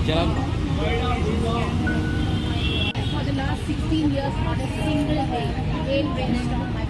For the last 16 years, not a single day, hail, rainstorm, my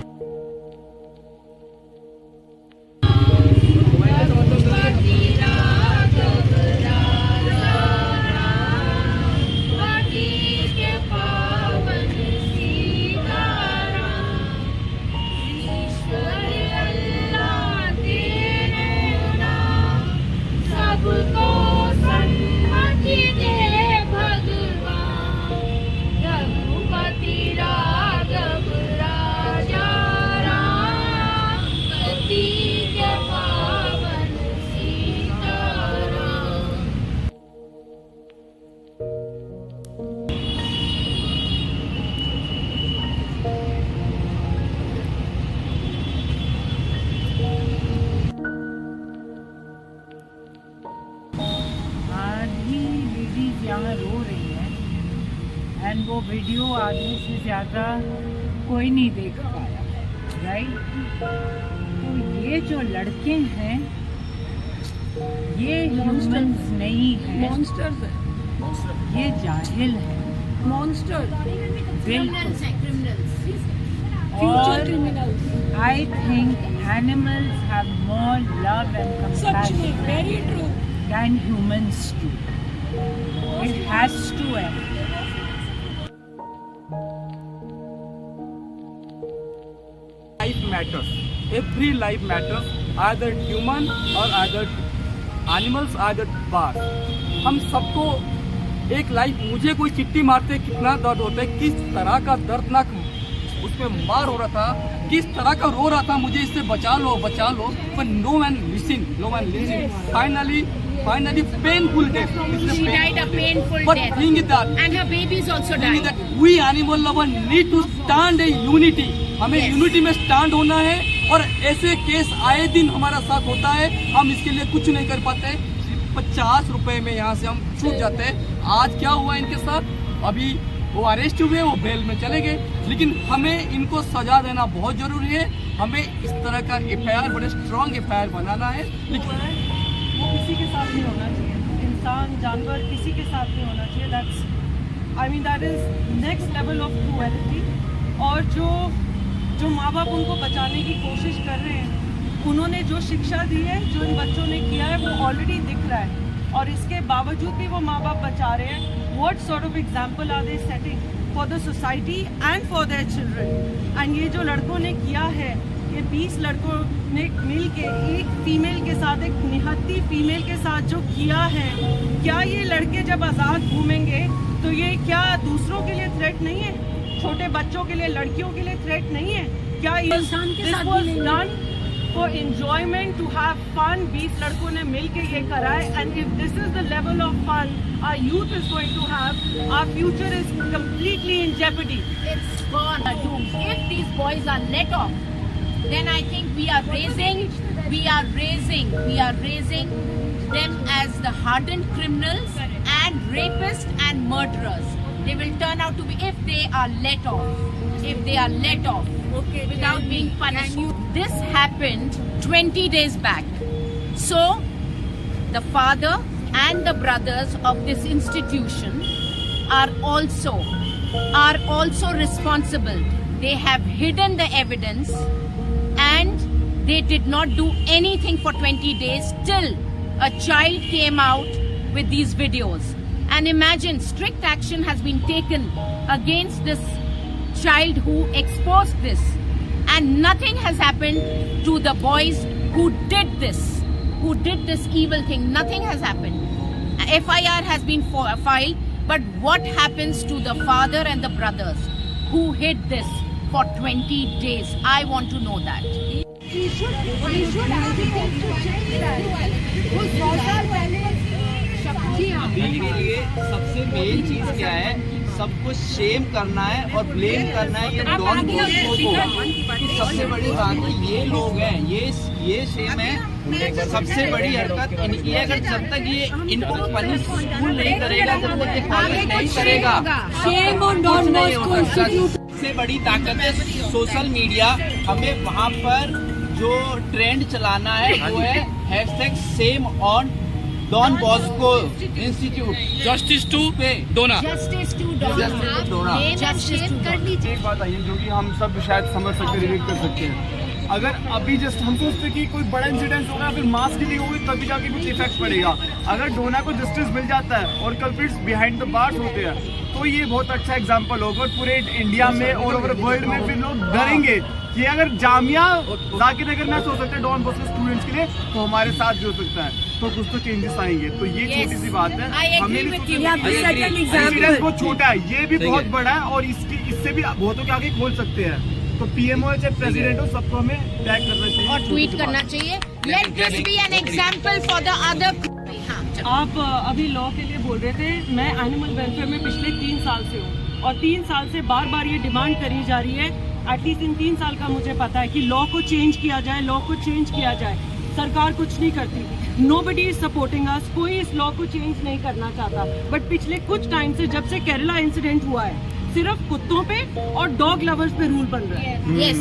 यहाँ रो रही है and वो वीडियो आदमी से ज़्यादा कोई नहीं देख पाया, राइट। तो ये जो लड़के हैं ये ह्यूमंस नहीं है, monsters है, ये जाहिल है, monster, criminals है, criminals, future criminals. I think animals have more love and सच में, compassion very true. than humans do. It has to end. Life matters. Every life matters. Either human or either animals, either birds. हम सबको एक life, मुझे कोई चिट्ठी मारते कितना दर्द होता है, किस तरह का दर्दनाक उसमें मार हो रहा था, किस तरह का रो रहा था, मुझे इससे बचा लो, पर no one listen. Finally, painful death. She died a painful But death. thing is that, And her babies also died. that we animal lover need to stand a unity. हमें Yes. यूनिटी में stand होना है, और ऐसे case आए दिन हमारा साथ होता है, हम इसके लिए कुछ नहीं कर पाते। 50 रुपए में यहाँ से हम छूट जाते हैं। आज क्या हुआ इनके साथ, अभी वो अरेस्ट हुए, वो बेल में चले गए, लेकिन हमें इनको सजा देना बहुत जरूरी है। हमें इस तरह का FIR, बड़े स्ट्रॉन्ग FIR बनाना है। लेकिन वो किसी के साथ नहीं होना चाहिए, इंसान जानवर किसी के साथ नहीं होना चाहिए। That is next level of cruelty. और जो माँ बाप उनको बचाने की कोशिश कर रहे हैं, उन्होंने जो शिक्षा दी है, जो इन बच्चों ने किया है, वो ऑलरेडी दिख रहा है, और इसके बावजूद भी वो माँ बाप बचा रहे हैं। What sort of example are they setting for the society and for their children. And ये जो लड़कों ने किया है, ये 20 लड़कों ने मिल के एक फीमेल के साथ, एक निहत्ती फीमेल के साथ जो किया है, क्या ये लड़के जब आज़ाद घूमेंगे तो ये क्या दूसरों के लिए थ्रेट नहीं है? छोटे बच्चों के लिए, लड़कियों के लिए थ्रेट नहीं है क्या? इंसान के साथ भी नहीं है। Done for enjoyment, to have fun. 20 लड़कों ने मिल के ये करा है, and if this is the level of fun our youth is going to have, our future is completely in jeopardy. It's gone. If these boys are let off, then I think we are raising them as the hardened criminals and rapists and murderers. They will turn out to be, if they are let off, okay, without being punished. This happened 20 days back. So the father and the brothers of this institution are also responsible. They have hidden the evidence and they did not do anything for 20 days till a child came out with these videos. And imagine, strict action has been taken against this child who exposed this, and nothing has happened to the boys who did this evil thing. Nothing has happened. FIR has been filed, but what happens to the father and the brothers who hid this for 20 days? I want to know that. He should ask people to check that. अभी के लिए सबसे main चीज क्या है, सबको Shem करना है और ब्लेम करना है ये डॉन बॉस्को को। सबसे बड़ी बात है ये लोग हैं, ये शेम है। सबसे बड़ी हरकत इनकी है, अगर जब तक ये इनको पनिश स्कूल नहीं करेगा, जब तक ये कॉलेज नहीं करेगा, Shame on Don Bosco Institute. सबसे बड़ी ताकत है सोशल मीडिया। हमें वहाँ पर जो ट्रेंड चलाना है वो है #SameOn Don Bosco institute justice to Donna. Justice to Donna. Justice to Donna. Justice to Donna. एक बात आई है जो कि हम सब शायद समझ सकते, रिलेट कर सकते हैं। अगर अभी जस्ट हम सोचते कि कोई बड़ा इंसिडेंट होगा फिर मास गिलिंग होगी तभी जाके कुछ इफेक्ट पड़ेगा। अगर डोना को जस्टिस मिल जाता है और कल्प्रिट्स बिहाइंड द बार्स होते हैं तो ये बहुत अच्छा एग्जांपल होगा और पूरे इंडिया में और ओवर वर्ल्ड में फिर लोग डरेंगे कि अगर जामिया जाकिर नगर में सोच सकते हैं डॉन बॉस्को स्टूडेंट्स के लिए तो हमारे साथ भी हो सकता है, तो कुछ तो चेंजेस आएंगे। तो ये छोटी सी बात है, I agree with you. Incident बहुत छोटा है, ये भी बहुत बड़ा है और इससे भी बहुतों के आगे खोल सकते हैं। तो पीएमओ चाहे प्रेसिडेंट हो सबको हमें टैग करना चाहिए और ट्वीट करना चाहिए। Let this be an example for the other. हाँ, चलो। आप अभी लॉ के लिए बोल रहे थे, मैं एनिमल वेलफेयर में पिछले 3 साल से हूँ और 3 साल से बार बार ये डिमांड करी जा रही है। एटलीस्ट इन 3 साल का मुझे पता है कि लॉ को चेंज किया जाए, लॉ को चेंज किया जाए। सरकार कुछ नहीं करती, नोबडी इज सपोर्टिंग अस, कोई इस लॉ को चेंज नहीं करना चाहता। बट पिछले कुछ टाइम से जब से केरला इंसिडेंट हुआ है सिर्फ कुत्तों पे और डॉग लवर्स पे रूल बन रहा है। Yes.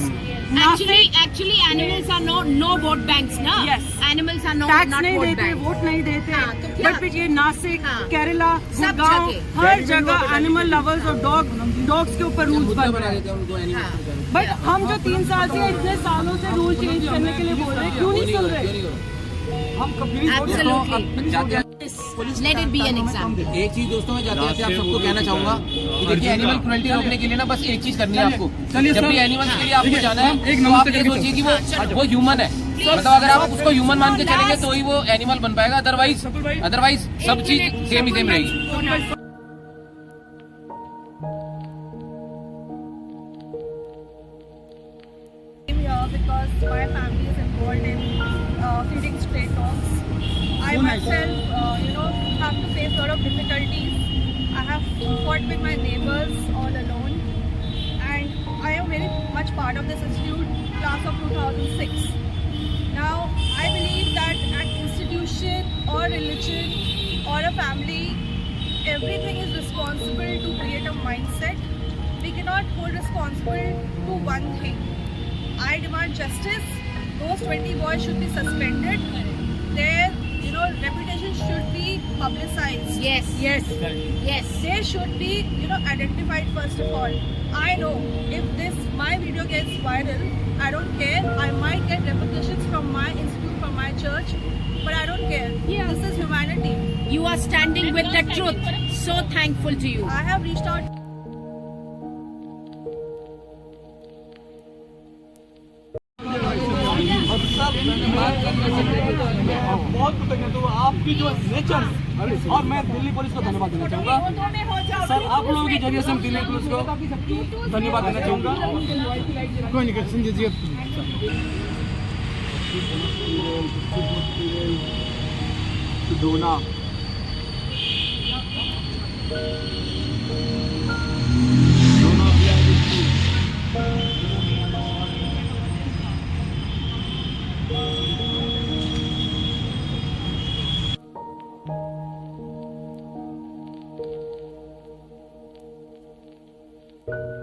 Actually, animals are no vote banks, na? Yes. Animals are tax not नहीं vote देते, banks. वोट नहीं देते, हाँ, तो क्या? बट ये नासिक, हाँ। केरला, सब गुड़गांव, जगह। हर जगह एनिमल लवर्स और डॉग्स के ऊपर रूल्स बन रहे हैं। हाँ। बट हम जो 3 साल से इतने सालों से रूल चेंज करने के लिए बोल रहे हैं, क्यों नहीं सुन रहे? हम कभी Absolutely. Let it be an example. एक चीज दोस्तों मैं जाते जाते आप सबको कहना चाहूंगा कि देखिए एनिमल क्रुएल्टी रोकने के लिए ना बस एक चीज करनी है आपको। जब भी एनिमल्स के लिए आपको जाना है तो आप ये सोचिए कि वो ह्यूमन है, मतलब अगर आप उसको ह्यूमन मान के चलेंगे तो ही वो एनिमल बन पाएगा, अदरवाइज सब चीज सेम ही सेम रहेगी। Because my family is involved in feeding stray dogs. I myself, have to face a lot of difficulties. I have fought with my neighbors all alone, and I am very much part of this institute, class of 2006. Now, I believe that an institution or religion or a family, everything is responsible to create a mindset. We cannot hold responsible to one thing. I demand justice. Those 20 boys should be suspended. Their, reputation should be publicized. Yes. They should be, identified first of all. I know if my video gets viral, I don't care. I might get repercussions from my institute, from my church, but I don't care. Yeah. This is humanity. You are standing with the truth. So thankful to you. I have reached out. बहुत कृतज्ञ हूँ आपकी जो nature, और मैं Delhi police को धन्यवाद देना चाहूँगा सर। आप लोगों के जरिए से हम दिल्ली पुलिस को धन्यवाद देना चाहूँगा। कोई नहीं, सुन लीजिए।